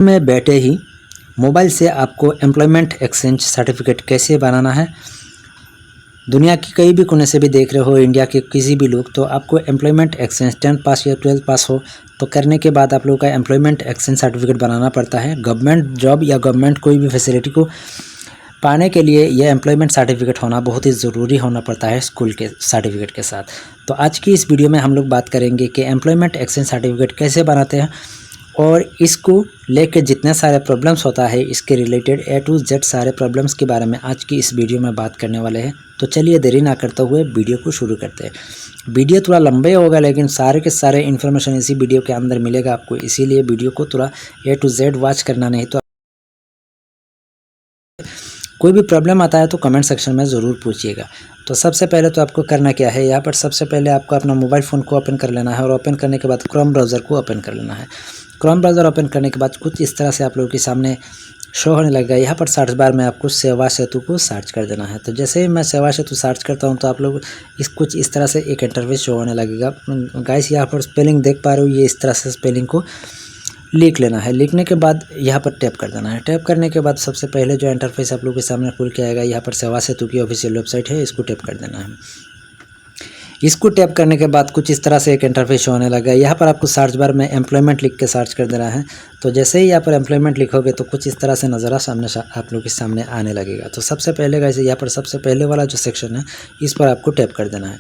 में बैठे ही मोबाइल से आपको एम्प्लॉयमेंट एक्सचेंज सर्टिफिकेट कैसे बनाना है। दुनिया की कई भी कोने से भी देख रहे हो, इंडिया के किसी भी लोग, तो आपको एम्प्लॉयमेंट एक्सचेंज 10 पास या 12 पास हो तो करने के बाद आप लोगों का एम्प्लॉयमेंट एक्सचेंज सर्टिफिकेट बनाना पड़ता है। गवर्नमेंट जॉब या गवर्नमेंट कोई भी फैसिलिटी को पाने के लिए यह एम्प्लॉयमेंट सर्टिफिकेट होना बहुत ही ज़रूरी होना पड़ता है स्कूल के सर्टिफिकेट के साथ। तो आज की इस वीडियो में हम लोग बात करेंगे कि एम्प्लॉयमेंट एक्सचेंज सर्टिफिकेट कैसे बनाते हैं और इसको लेकर जितने सारे प्रॉब्लम्स होता है इसके रिलेटेड A to Z सारे प्रॉब्लम्स के बारे में आज की इस वीडियो में बात करने वाले हैं। तो चलिए देरी ना करते हुए वीडियो को शुरू करते हैं। वीडियो थोड़ा लंबे होगा लेकिन सारे के सारे इन्फॉर्मेशन इसी वीडियो के अंदर मिलेगा आपको, इसीलिए वीडियो को थोड़ा A to Z वॉच करना, नहीं तो कोई भी प्रॉब्लम आता है तो कमेंट सेक्शन में ज़रूर पूछिएगा। तो सबसे पहले तो आपको करना क्या है, यहाँ पर सबसे पहले आपको अपना मोबाइल फ़ोन को ओपन कर लेना है और ओपन करने के बाद क्रोम ब्राउज़र को ओपन कर लेना है। क्रोम ब्राउज़र ओपन करने के बाद कुछ इस तरह से आप लोगों के सामने शो होने लगेगा। यहाँ पर सर्च बार में आपको सेवा सेतु को सर्च कर देना है। तो जैसे ही मैं सेवा सेतु सर्च करता हूँ तो आप लोग कुछ इस तरह से एक इंटरफेस शो होने लगेगा। गाइस यहाँ पर स्पेलिंग देख पा रहे हो, ये इस तरह से स्पेलिंग को लिख लेना है। लिखने के बाद यहाँ पर टैप कर देना है। टैप करने के बाद सबसे पहले जो इंटरफेस आप लोगों के सामने खुल के आएगा, यहाँ पर सेवा सेतु की ऑफिशियल वेबसाइट है, इसको टैप कर देना है। इसको टैप करने के बाद कुछ इस तरह से एक इंटरफेस होने लगा। यहाँ पर आपको सर्च बार में एम्प्लॉयमेंट लिख के सर्च कर देना है। तो जैसे ही यहाँ पर एम्प्लॉयमेंट लिखोगे तो कुछ इस तरह से नज़ारा सामने आप लोगों के सामने आने लगेगा। तो सबसे पहले गाइस यहाँ पर सबसे पहले वाला जो सेक्शन है इस पर आपको टैप कर देना है।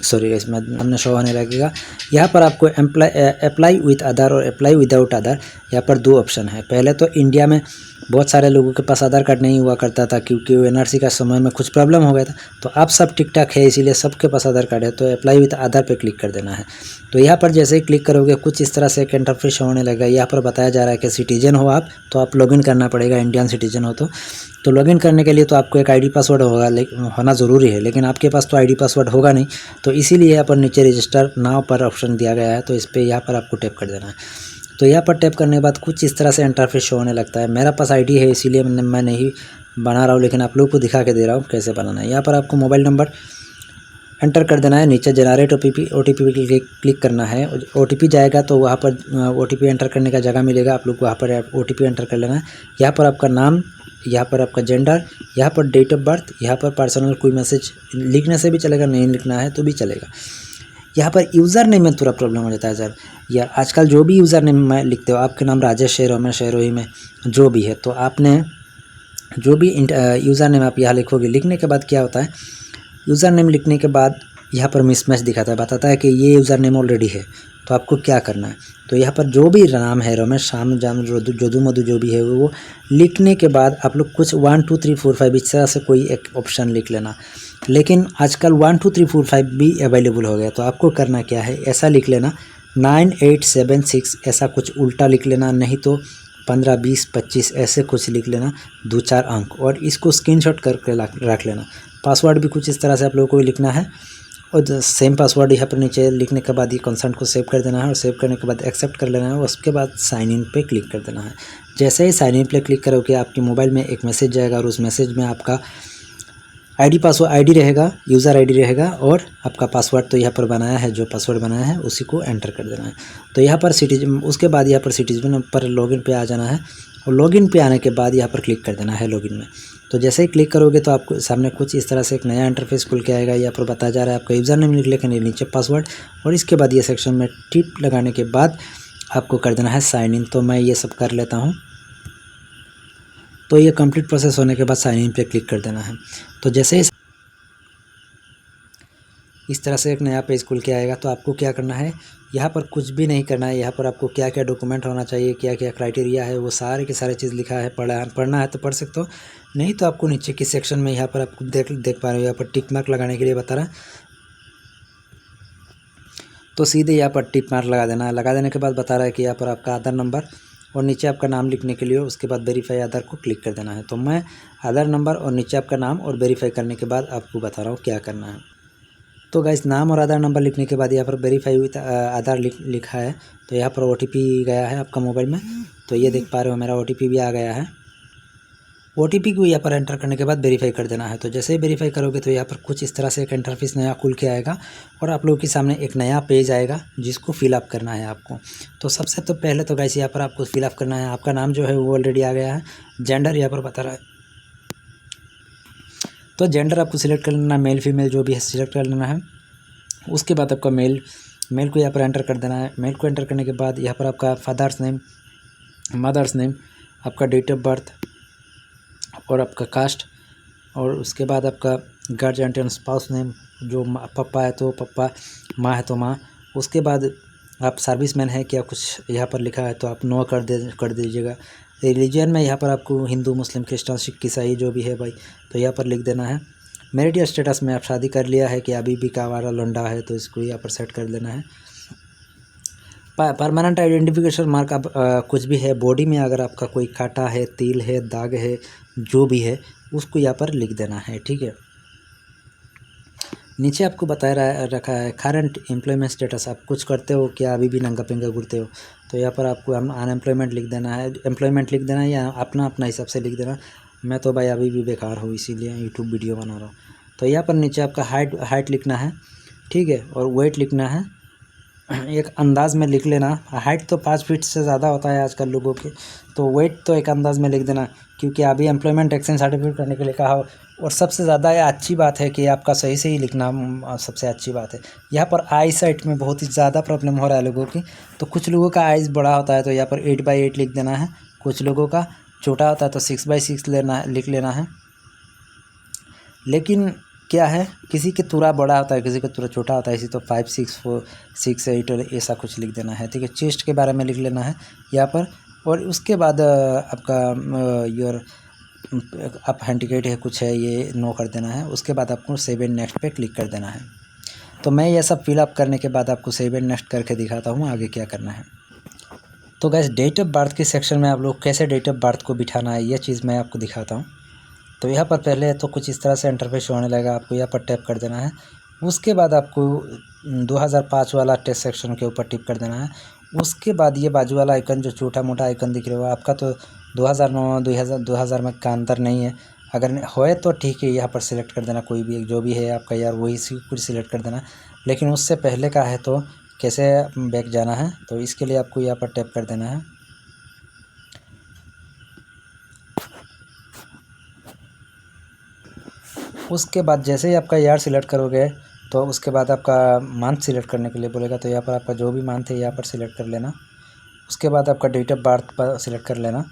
सॉरी गाइस, सामने शो होने लगेगा। यहाँ पर आपको अप्लाई विथ आधार और अप्लाई विदाउट आधार, यहाँ पर दो ऑप्शन है। पहले तो इंडिया में बहुत सारे लोगों के पास आधार कार्ड नहीं हुआ करता था क्योंकि NRC का समय में कुछ प्रॉब्लम हो गया था। तो अब सब ठीक ठाक है, इसीलिए सबके पास आधार कार्ड है। तो अप्लाई विथ आधार पे क्लिक कर देना है। तो यहाँ पर जैसे ही क्लिक करोगे कुछ इस तरह से एक इंटरफेस होने लगेगा। यहाँ पर बताया जा रहा है कि सिटीजन हो आप तो आप लॉगिन करना पड़ेगा, इंडियन सिटीजन हो तो लॉगिन करने के लिए तो आपको एक ID पासवर्ड होना ज़रूरी है, लेकिन आपके पास तो ID पासवर्ड होगा नहीं। तो इसीलिए यहाँ पर नीचे रजिस्टर नाउ पर ऑप्शन दिया गया है, तो इस पर यहाँ पर आपको टैप कर देना है। तो यहाँ पर टैप करने के बाद कुछ इस तरह से इंटरफेस शो होने लगता है। मेरा पास ID है इसीलिए मैं नहीं बना रहा हूँ, लेकिन आप लोग को दिखा के दे रहा हूँ कैसे बनाना है। यहाँ पर आपको मोबाइल नंबर एंटर कर देना है, नीचे जनरेट OTP पे क्लिक करना है। OTP जाएगा तो वहाँ पर OTP एंटर करने का जगह मिलेगा, आप लोग को वहाँ पर OTP एंटर कर लेना है। यहाँ पर आपका नाम, यहाँ पर आपका जेंडर, यहाँ पर डेट ऑफ बर्थ, यहाँ पर पर्सनल कोई मैसेज लिखने से भी चलेगा, नहीं लिखना है तो भी चलेगा। यहाँ पर यूज़र नेम में थोड़ा प्रॉब्लम हो जाता है सर, या आजकल जो भी यूज़र नेम में लिखते हो, आपके नाम राजेश है, रमेश है, रोही में जो भी है, तो आपने जो भी यूज़र नेम आप यहाँ लिखोगे। लिखने के बाद क्या होता है, यूज़र नेम लिखने के बाद यहाँ पर मिसमैच दिखाता है, बताता है कि ये यूज़र नेम ऑलरेडी है। तो आपको क्या करना है, तो यहाँ पर जो भी नाम है, रमेश, शाम, जाम, जोदू, मधु जो भी है वो लिखने के बाद आप लोग कुछ 1 2 3 4 5 इस तरह से कोई एक ऑप्शन लिख लेना। लेकिन आजकल 1 2 3 4 5 भी अवेलेबल हो गया। तो आपको करना क्या है, ऐसा लिख लेना 9 8 7 6, ऐसा कुछ उल्टा लिख लेना, नहीं तो 15 20 25 ऐसे कुछ लिख लेना, 2-4 अंक, और इसको स्क्रीनशॉट करके रख लेना। पासवर्ड भी कुछ इस तरह से आप लोगों को लिखना है और सेम पासवर्ड यहाँ पर नीचे लिखने के बाद ये कंसेंट को सेव कर देना है और सेव करने के बाद एक्सेप्ट कर लेना है। उसके बाद साइन इन पे क्लिक कर देना है। जैसे ही साइन इन पे क्लिक करोगे आपके मोबाइल में एक मैसेज जाएगा और उस मैसेज में आपका ID रहेगा, यूज़र ID रहेगा और आपका पासवर्ड तो यहाँ पर बनाया है, जो पासवर्ड बनाया है उसी को एंटर कर देना है। तो यहाँ पर सिटीजन, उसके बाद यहाँ पर सिटीजन पर लॉगिन पे आ जाना है और लॉगिन पे आने के बाद यहाँ पर क्लिक कर देना है लॉगिन में। तो जैसे ही क्लिक करोगे तो आपको सामने कुछ इस तरह से एक नया इंटरफेस खुल के आएगा। यहाँ पर बताया जा रहा है आपका यूज़र नेम लिख लेकर नीचे पासवर्ड, और इसके बाद ये सेक्शन में टिप लगाने के बाद आपको कर देना है साइन इन। तो मैं ये सब कर लेता हूँ। तो ये कंप्लीट प्रोसेस होने के बाद साइन इन पे क्लिक कर देना है। तो जैसे ही इस तरह से एक नया पेज खुल के आएगा तो आपको क्या करना है, यहाँ पर कुछ भी नहीं करना है। यहाँ पर आपको क्या क्या डॉक्यूमेंट होना चाहिए, क्या क्या क्राइटेरिया है, वो सारे के सारे चीज़ लिखा है। पढ़ना है तो पढ़ सकते हो, नहीं तो आपको नीचे की सेक्शन में यहाँ पर आपको देख पा रहे हो, यहाँ पर टिक मार्क लगाने के लिए बता रहा है। तो सीधे यहाँ पर टिक मार्क लगा देना है। लगा देने के बाद बता रहा है कि यहाँ पर आपका आधार नंबर और नीचे आपका नाम लिखने के लिए उसके बाद वेरीफाई आधार को क्लिक कर देना है। तो मैं आधार नंबर और नीचे आपका नाम और वेरीफाई करने के बाद आपको बता रहा हूँ क्या करना है। तो गाइस नाम और आधार नंबर लिखने के बाद यहाँ पर वेरीफाई विथ आधार लिखा है। तो यहाँ पर OTP गया है आपका मोबाइल में, तो ये देख पा रहे हो मेरा OTP भी आ गया है। OTP को यहाँ पर एंटर करने के बाद वेरीफाई कर देना है। तो जैसे ही वेरीफाई करोगे तो यहाँ पर कुछ इस तरह से एक इंटरफेस नया खुल के आएगा और आप लोगों के सामने एक नया पेज आएगा जिसको फिलअप करना है आपको। तो सबसे तो पहले तो गाइस यहाँ पर आपको फिलअप करना है। आपका नाम जो है वो ऑलरेडी आ गया है, जेंडर यहाँ पर बता रहा है, तो जेंडर आपको सिलेक्ट कर लेना, मेल फीमेल जो भी है सिलेक्ट कर लेना है। उसके बाद आपका मेल को यहाँ पर एंटर कर देना है। मेल को एंटर करने के बाद यहाँ पर आपका फादर्स नेम, मदर्स नेम, आपका डेट ऑफ बर्थ और आपका कास्ट, और उसके बाद आपका गार्जियन एंड स्पाउस नेम, जो पापा है तो पापा, माँ है तो माँ। उसके बाद आप सर्विसमैन है क्या कुछ यहाँ पर लिखा है तो आप नो कर दीजिएगा। रिलीजन में यहाँ पर आपको हिंदू, मुस्लिम, क्रिश्चियन, सिख, ईसाई जो भी है भाई तो यहाँ पर लिख देना है। मैरिड स्टेटस में आप शादी कर लिया है कि अभी भी कावारा लौंडा है तो इसको यहाँ पर सेट कर देना है। परमानेंट आइडेंटिफिकेशन मार्क आप कुछ भी है बॉडी में, अगर आपका कोई कांटा है, तिल है, दाग है, जो भी है उसको यहाँ पर लिख देना है, ठीक है। नीचे आपको बताया रखा है करंट एम्प्लॉयमेंट स्टेटस, आप कुछ करते हो क्या, अभी भी नंगा पिंगा घूरते हो, तो यहाँ पर आपको अनएम्प्लॉयमेंट लिख देना है, एम्प्लॉयमेंट लिख देना है या अपना हिसाब से लिख देना। मैं तो भाई अभी भी बेकार हूँ इसीलिए यूट्यूब वीडियो बना रहा हूँ। तो यहाँ पर नीचे आपका हाइट लिखना है, ठीक है, और वेट लिखना है। एक अंदाज़ में लिख लेना। हाइट तो 5 फीट से ज़्यादा होता है आजकल लोगों के, तो वेट तो एक अंदाज़ में लिख देना, क्योंकि अभी एम्प्लॉयमेंट एक्सचेंज सर्टिफिकेट करने के लिए कहा हो। और सबसे ज़्यादा अच्छी बात है कि आपका सही से ही लिखना सबसे अच्छी बात है। यहाँ पर आई साइट में बहुत ही ज़्यादा प्रॉब्लम हो रहा है लोगों की, तो कुछ लोगों का आइज़ बड़ा होता है तो यहाँ पर 8x8 लिख देना है, कुछ लोगों का छोटा होता है तो 6x6 लिख लेना है। लेकिन क्या है, किसी के थोड़ा बड़ा होता है, किसी का थोड़ा छोटा होता है, इसी तो 5, 6, 4, 6, 8 और ऐसा कुछ लिख देना है, ठीक है। चेस्ट के बारे में लिख लेना है यहाँ पर। और उसके बाद आपका योर आप हैंडिकेट है कुछ है ये नो कर देना है। उसके बाद आपको सेव एंड नेक्स्ट पे क्लिक कर देना है। तो मैं ये सब फिलअप करने के बाद आपको सेव एंड नेक्स्ट करके दिखाता हूँ आगे क्या करना है। तो गैस डेट ऑफ बर्थ के सेक्शन में आप लोग कैसे डेट ऑफ बर्थ को बिठाना है ये चीज़ मैं आपको दिखाता हूँ। तो यहाँ पर पहले तो कुछ इस तरह से इंटरफेस होने लगेगा, आपको यहाँ पर टैप कर देना है। उसके बाद आपको 2005 वाला टेस्ट सेक्शन के ऊपर टिप कर देना है। उसके बाद ये बाजू वाला आइकन जो छोटा मोटा आइकन दिख रहा है आपका, तो 2009 2000 में का अंतर नहीं है। अगर होए तो ठीक है, यहाँ पर सिलेक्ट कर देना कोई भी जो भी है आपका यार वही कुछ सिलेक्ट कर देना। लेकिन उससे पहले का है तो कैसे बैक जाना है, तो इसके लिए आपको यहाँ पर टैप कर देना है। उसके बाद जैसे ही आपका ईयर सिलेक्ट करोगे तो उसके बाद आपका मंथ सिलेक्ट करने के लिए बोलेगा, तो यहाँ पर आपका जो भी मंथ है यहाँ पर सिलेक्ट कर लेना। उसके बाद आपका डेट ऑफ बर्थ पर सिलेक्ट कर लेना।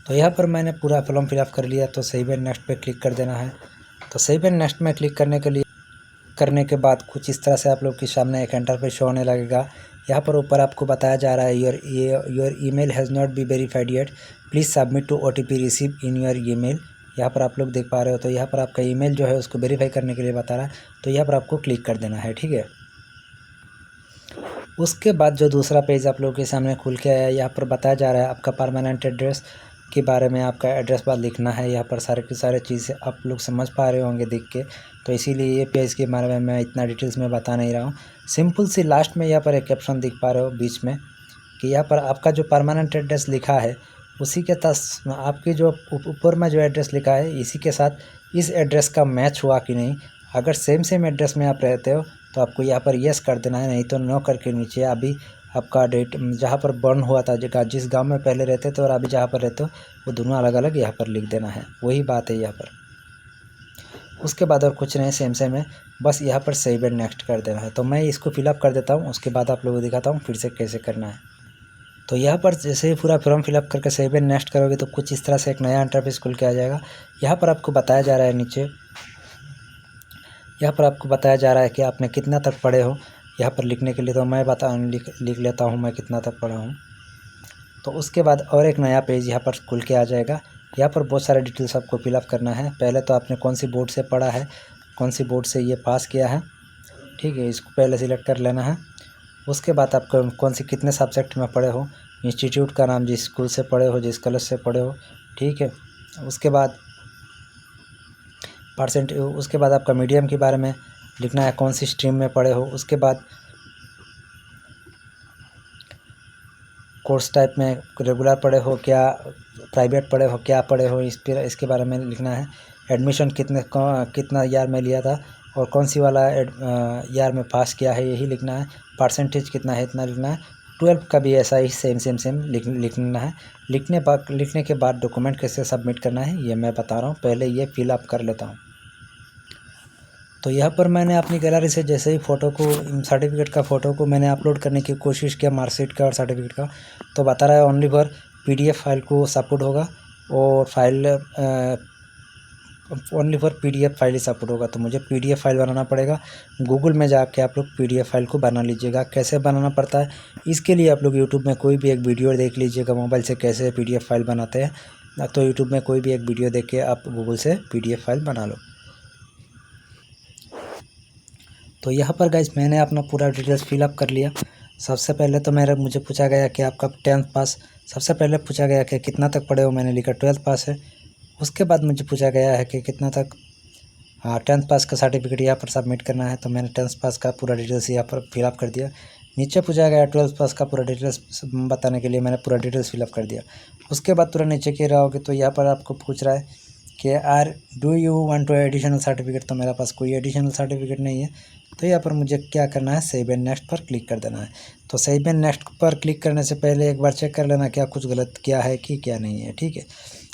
तो यहाँ पर मैंने पूरा फॉर्म फिलअप कर लिया, तो सेव एंड नेक्स्ट पे क्लिक कर देना है। तो सेव एंड नेक्स्ट में क्लिक करने के बाद कुछ इस तरह से आप लोग के सामने एक इंटरफेस शो होने लगेगा। यहाँ पर ऊपर आपको बताया जा रहा है your email has not be verified yet, please submit to OTP receive in your email. यहाँ पर आप लोग देख पा रहे हो, तो यहाँ पर आपका ईमेल जो है उसको वेरीफाई करने के लिए बता रहा है, तो यहाँ पर आपको क्लिक कर देना है, ठीक है। उसके बाद जो दूसरा पेज आप लोगों के सामने खुल के आया, यहाँ पर बताया जा रहा है आपका परमानेंट एड्रेस के बारे में। आपका एड्रेस बार लिखना है, यहाँ पर सारे के सारे चीज़ें आप लोग समझ पा रहे होंगे देख के, तो इसीलिए ये पेज के बारे में मैं इतना डिटेल्स में बता नहीं रहा हूँ। सिंपल सी लास्ट में यहाँ पर एक कैप्शन दिख पा रहे हो बीच में, कि यहाँ पर आपका जो परमानेंट एड्रेस लिखा है उसी के साथ आपके जो ऊपर में जो एड्रेस लिखा है इसी के साथ इस एड्रेस का मैच हुआ कि नहीं। अगर सेम एड्रेस में आप रहते हो तो आपको यहाँ पर येस कर देना है, नहीं तो नो करके नीचे अभी आपका डेट जहाँ पर बर्न हुआ था, जगह जिस गांव में पहले रहते थे और अभी जहाँ पर रहते हो वो दोनों अलग अलग यहाँ पर लिख देना है, वही बात है यहाँ पर। उसके बाद और कुछ नहीं, सेम है, बस यहाँ पर सेव एंड नेक्स्ट कर देना है। तो मैं इसको फिलअप कर देता हूँ, उसके बाद आप लोगों को दिखाता हूँ फिर से कैसे करना है। तो यहाँ पर जैसे ही पूरा फॉर्म फिलअप करके सेव एंड नेक्स्ट करोगे तो कुछ इस तरह से एक नया इंटरफेस खुल के आ जाएगा। यहाँ पर आपको बताया जा रहा है नीचे, यहाँ पर आपको बताया जा रहा है कि आपने कितना तक पढ़े हो यहाँ पर लिखने के लिए, तो मैं लिख लेता हूँ मैं कितना तक पढ़ा हूँ। तो उसके बाद और एक नया पेज यहाँ पर खुल के आ जाएगा। यहाँ पर बहुत सारे डिटेल्स आपको फिलअप करना है। पहले तो आपने कौन सी बोर्ड से पढ़ा है, कौन सी बोर्ड से ये पास किया है, ठीक है, इसको पहले सिलेक्ट कर लेना है। उसके बाद आपको कौन सी कितने सब्जेक्ट में पढ़े हो, इंस्टीट्यूट का नाम, जिस स्कूल से पढ़े हो, जिस कॉलेज से पढ़े हो, ठीक है। उसके बाद उसके बाद आपका मीडियम के बारे में लिखना है, कौन सी स्ट्रीम में पढ़े हो। उसके बाद कोर्स टाइप में रेगुलर पढ़े हो क्या, प्राइवेट पढ़े हो क्या पढ़े हो, इसके बारे में लिखना है। एडमिशन कितना ईयर में लिया था और कौन सी वाला ईयर में पास किया है, यही लिखना है। परसेंटेज कितना है, इतना लिखना है। 12 का भी ऐसा ही सेम लिखना है। लिखने के बाद डॉक्यूमेंट कैसे सबमिट करना है ये मैं बता रहा हूँ, पहले ये फिलअप कर लेता हूँ। तो यहाँ पर मैंने अपनी गैलरी से जैसे ही फ़ोटो को, सर्टिफिकेट का फ़ोटो को मैंने अपलोड करने की कोशिश किया, मार्कशीट का और सर्टिफिकेट का, तो बता रहा है ओनली फॉर PDF फाइल को सपोर्ट होगा और file only for PDF file he support होगा। तो मुझे PDF फाइल बनाना पड़ेगा। गूगल में जाके आप लोग PDF फाइल को बना लीजिएगा। कैसे बनाना पड़ता है इसके लिए आप लोग यूट्यूब में कोई भी एक वीडियो देख लीजिएगा, मोबाइल से कैसे PDF फाइल बनाते हैं। तो यूट्यूब में कोई भी एक वीडियो देख के आप गूगल से PDF फाइल बना लो। तो यहाँ पर गाइस मैंने अपना पूरा डिटेल्स फिलअप कर लिया। सबसे पहले तो मुझे पूछा गया कि आपका 10th पास, सबसे पहले पूछा गया कि कितना तक पढ़े हो, मैंने लिखा 12th पास है। उसके बाद मुझे पूछा गया है कि कितना तक 10th पास का सर्टिफिकेट यहाँ पर सबमिट करना है। तो मैंने 10th पास का पूरा डिटेल्स यहाँ पर फिलअप कर दिया। नीचे पूछा गया 12th पास का पूरा डिटेल्स बताने के लिए मैंने पूरा डिटेल्स फिलअप कर दिया। उसके बाद पूरा नीचे के रहोगे तो यहाँ पर आपको पूछ रहा है कि do you want to additional certificate. तो मेरे पास कोई एडिशनल सर्टिफिकेट नहीं है। तो यहाँ पर मुझे क्या करना है, सेव एंड नेक्स्ट पर क्लिक कर देना है। तो सेव एंड नेक्स्ट पर क्लिक करने से पहले एक बार चेक कर लेना क्या कुछ गलत किया है कि क्या नहीं है, ठीक है।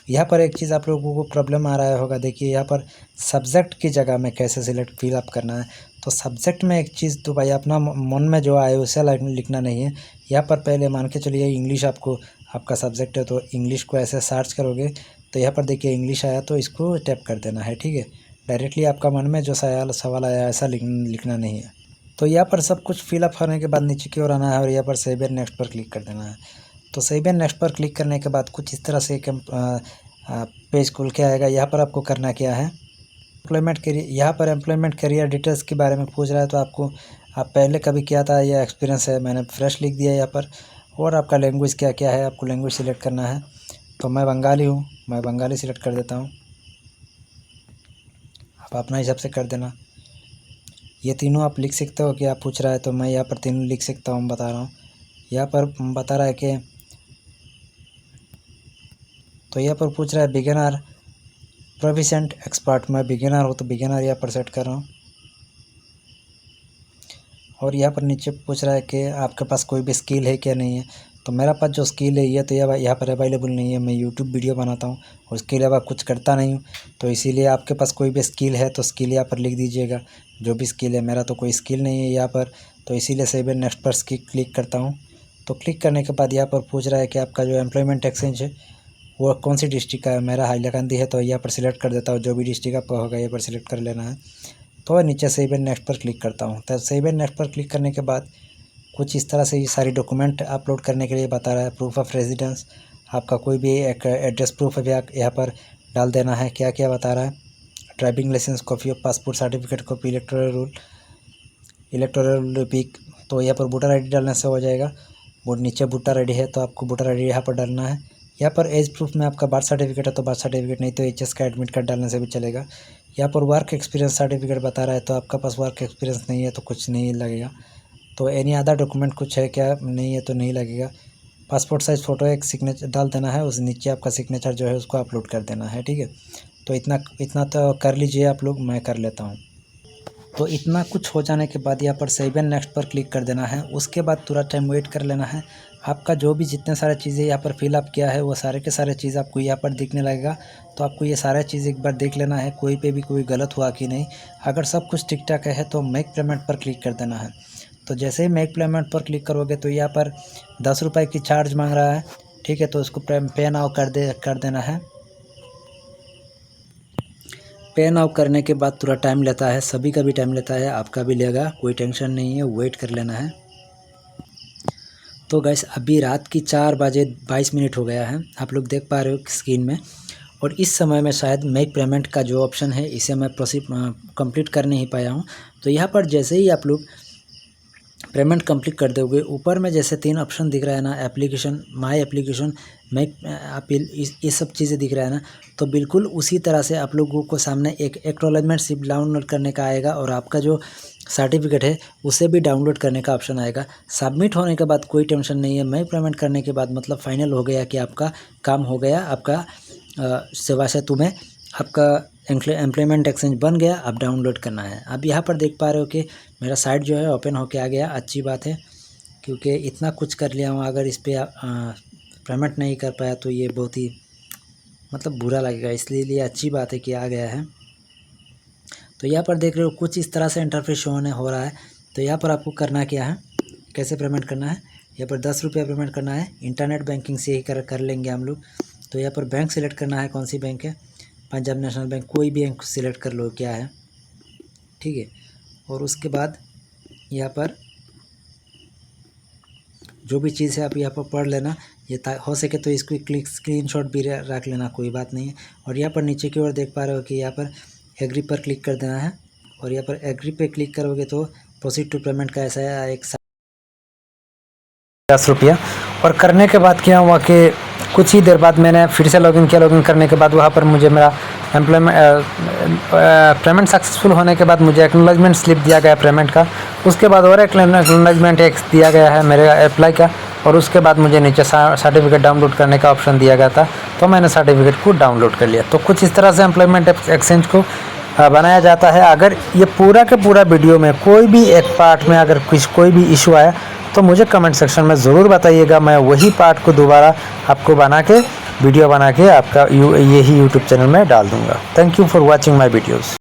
यहाँ पर एक चीज़ आप लोगों को प्रॉब्लम आ रहा होगा, देखिए यहाँ पर सब्जेक्ट की जगह में कैसे फिलअप करना है। तो सब्जेक्ट में एक चीज़ तो भाई अपना मन में जो आए उसे लिखना नहीं है। यहाँ पर पहले मान के चलिए इंग्लिश आपका सब्जेक्ट है, तो इंग्लिश को ऐसे सर्च करोगे तो यहाँ पर देखिए इंग्लिश आया तो इसको टैप कर देना है, ठीक है। डायरेक्टली आपका मन में जो सवाल आया ऐसा लिखना नहीं है। तो यहाँ पर सब कुछ फिलअप होने के बाद नीचे की ओर आना है और यहाँ पर सेव एंड नेक्स्ट पर क्लिक कर देना है। तो सेव एंड नेक्स्ट पर क्लिक करने के बाद कुछ इस तरह से एक पेज खुल के आएगा। यहाँ पर आपको करना क्या है, यहाँ पर एम्प्लॉयमेंट करियर डिटेल्स के बारे में पूछ रहा है। तो आप पहले कभी किया था या एक्सपीरियंस है, मैंने फ्रेश लिख दिया यहाँ पर। और आपका लैंग्वेज क्या क्या है, आपको लैंग्वेज सिलेक्ट करना है। तो मैं बंगाली हूँ, मैं बंगाली सिलेक्ट कर देता हूँ। आप अपना हिसाब से कर देना। ये तीनों आप लिख सकते हो कि आप पूछ रहा है, तो मैं यहाँ पर तीनों लिख सकता हूँ, बता रहा हूँ। यहाँ पर बता रहा है कि, तो यहाँ पर पूछ रहा है बिगिनर, प्रोफिशिएंट, एक्सपर्ट। मैं बिगिनर हूँ तो बिगिनर यहाँ पर सेट कर रहा हूँ। और यहाँ पर नीचे पूछ रहा है कि आपके पास कोई भी स्किल है क्या नहीं है। तो मेरा पास जो स्किल है ये तो यहाँ पर अवेलेबल नहीं है। मैं यूट्यूब वीडियो बनाता हूँ और उसके अलावा कुछ करता नहीं हूँ। तो इसीलिए आपके पास कोई भी स्किल है तो स्किल यहाँ पर लिख दीजिएगा, जो भी स्किल है। मेरा तो कोई स्किल नहीं है यहाँ पर, तो इसीलिए सेव एंड नेक्स्ट पर क्लिक करता हूँ। तो क्लिक करने के बाद यहाँ पर पूछ रहा है कि आपका जो एम्प्लॉयमेंट एक्सचेंज है वो कौन सी डिस्ट्रिक्ट का है। मेरा हाईलाकंदी है तो यहाँ पर सिलेक्ट कर देता हूँ। जो भी डिस्ट्रिक्ट आपका होगा यहाँ पर सिलेक्ट कर लेना है। तो नीचे सेव एंड नेक्स्ट पर क्लिक करता हूँ। तो सेव एंड नेक्स्ट पर क्लिक करने के बाद कुछ इस तरह से ये सारी डॉक्यूमेंट अपलोड करने के लिए बता रहा है। प्रूफ ऑफ रेजिडेंस, आपका कोई भी एक एड्रेस प्रूफ है यहाँ पर डाल देना है। क्या क्या बता रहा है, driving licence, copy of passport certificate, copy electoral pic. तो यहाँ पर वोटर ID डालने से हो जाएगा। वो नीचे वोटर ID है तो आपको वोटर ID यहाँ पर डालना है। यहाँ पर एज प्रूफ में आपका बर्थ सर्टिफिकेट है तो बर्थ सर्टिफिकेट, नहीं तो HS का एडमिट कार्ड डालने से भी चलेगा। यहाँ पर वर्क एक्सपीरियंस सर्टिफिकेट बता रहा है, तो आपका पास वर्क एक्सपीरियंस नहीं है तो कुछ नहीं लगेगा। तो एनी अदर डॉक्यूमेंट कुछ है क्या, नहीं है तो नहीं लगेगा। पासपोर्ट साइज़ फ़ोटो एक सिग्नेचर डाल देना है, उस नीचे आपका सिग्नेचर जो है उसको अपलोड कर देना है, ठीक है। तो इतना तो कर लीजिए आप लोग, मैं कर लेता हूँ। तो इतना कुछ हो जाने के बाद यहाँ पर सेव एंड नेक्स्ट पर क्लिक कर देना है। उसके बाद थोड़ा टाइम वेट कर लेना है। आपका जो भी जितने सारे चीज़ें यहाँ पर फिलअप किया है वो सारे के सारे चीज़ आपको यहाँ पर दिखने लगेगा। तो आपको ये सारा चीज़ एक बार देख लेना है, कोई पे भी कोई गलत हुआ कि नहीं। अगर सब कुछ ठीक ठाक है तो मेक पेमेंट पर क्लिक कर देना है। तो जैसे ही मेक पेमेंट पर क्लिक करोगे तो यहाँ पर 10 रुपये की चार्ज मांग रहा है, ठीक है। तो उसको पे नाउ कर देना है। पे नाउ करने के बाद थोड़ा टाइम लेता है, सभी का भी टाइम लेता है, आपका भी लेगा, कोई टेंशन नहीं है, वेट कर लेना है। तो गाइस अभी रात की 4:22 हो गया है, आप लोग देख पा रहे हो स्क्रीन में। और इस समय में शायद मेक पेमेंट का जो ऑप्शन है इसे मैं कंप्लीट कर नहीं पाया हूँ। तो यहाँ पर जैसे ही आप लोग पेमेंट कंप्लीट कर दोगे, ऊपर में जैसे 3 ऑप्शन दिख रहा है ना, एप्लीकेशन, माय एप्लीकेशन, मेक ये सब चीज़ें दिख रहा है ना। तो बिल्कुल उसी तरह से आप लोगों को सामने एक एक्नॉलेजमेंट सिर्फ डाउनलोड करने का आएगा और आपका जो सर्टिफिकेट है उसे भी डाउनलोड करने का ऑप्शन आएगा। सबमिट होने के बाद कोई टेंशन नहीं है, मैं पेमेंट करने के बाद मतलब फाइनल हो गया कि आपका काम हो गया, आपका सेवा सेतु में आपका एम्प्लॉयमेंट एक्सचेंज बन गया। अब डाउनलोड करना है। अब यहाँ पर देख पा रहे हो कि मेरा साइट जो है ओपन होके आ गया। अच्छी बात है, क्योंकि इतना कुछ कर लिया हूँ, अगर इस पर पेमेंट नहीं कर पाया तो ये बहुत ही मतलब बुरा लगेगा, इसलिए अच्छी बात है कि आ गया है। तो यहाँ पर देख रहे हो कुछ इस तरह से इंटरफेस शो हो रहा है। तो यहाँ पर आपको करना क्या है, कैसे पेमेंट करना है, यहाँ पर 10 रुपया पेमेंट करना है। इंटरनेट बैंकिंग से ही कर लेंगे हम लोग। तो यहाँ पर बैंक सिलेक्ट करना है, कौन सी बैंक है, पंजाब नेशनल बैंक, कोई भी बैंक सिलेक्ट कर लो क्या है, ठीक है। और उसके बाद यहाँ पर जो भी चीज़ है आप यहाँ पर पढ़ लेना, ये हो सके तो इसको क्लिक स्क्रीनशॉट भी रख लेना, कोई बात नहीं है। और यहाँ पर नीचे की ओर देख पा रहे हो कि यहाँ पर एग्री पर क्लिक कर देना है। और यहाँ पर एग्री पे क्लिक करोगे तो प्रोसीड टू पेमेंट का ऐसा है, एक 10 रुपया। और करने के बाद क्या हुआ कि कुछ ही देर बाद मैंने फिर से लॉगिन किया। लॉगिन करने के बाद वहाँ पर मुझे मेरा पेमेंट सक्सेसफुल होने के बाद मुझे एक्नॉलेजमेंट स्लिप दिया गया पेमेंट का। उसके बाद और एक्नॉलेजमेंट एक दिया गया है मेरे अप्लाई का। और उसके बाद मुझे नीचे सर्टिफिकेट डाउनलोड करने का ऑप्शन दिया गया था, तो मैंने सर्टिफिकेट को डाउनलोड कर लिया। तो कुछ इस तरह से एम्प्लॉयमेंट एक्सचेंज को बनाया जाता है। अगर ये पूरा के पूरा वीडियो में कोई भी एक पार्ट में अगर कोई भी इशू आया तो मुझे कमेंट सेक्शन में ज़रूर बताइएगा। मैं वही पार्ट को दोबारा आपको बना के वीडियो बना के आपका यही यूट्यूब चैनल में डाल दूँगा। Thank you for watching my videos.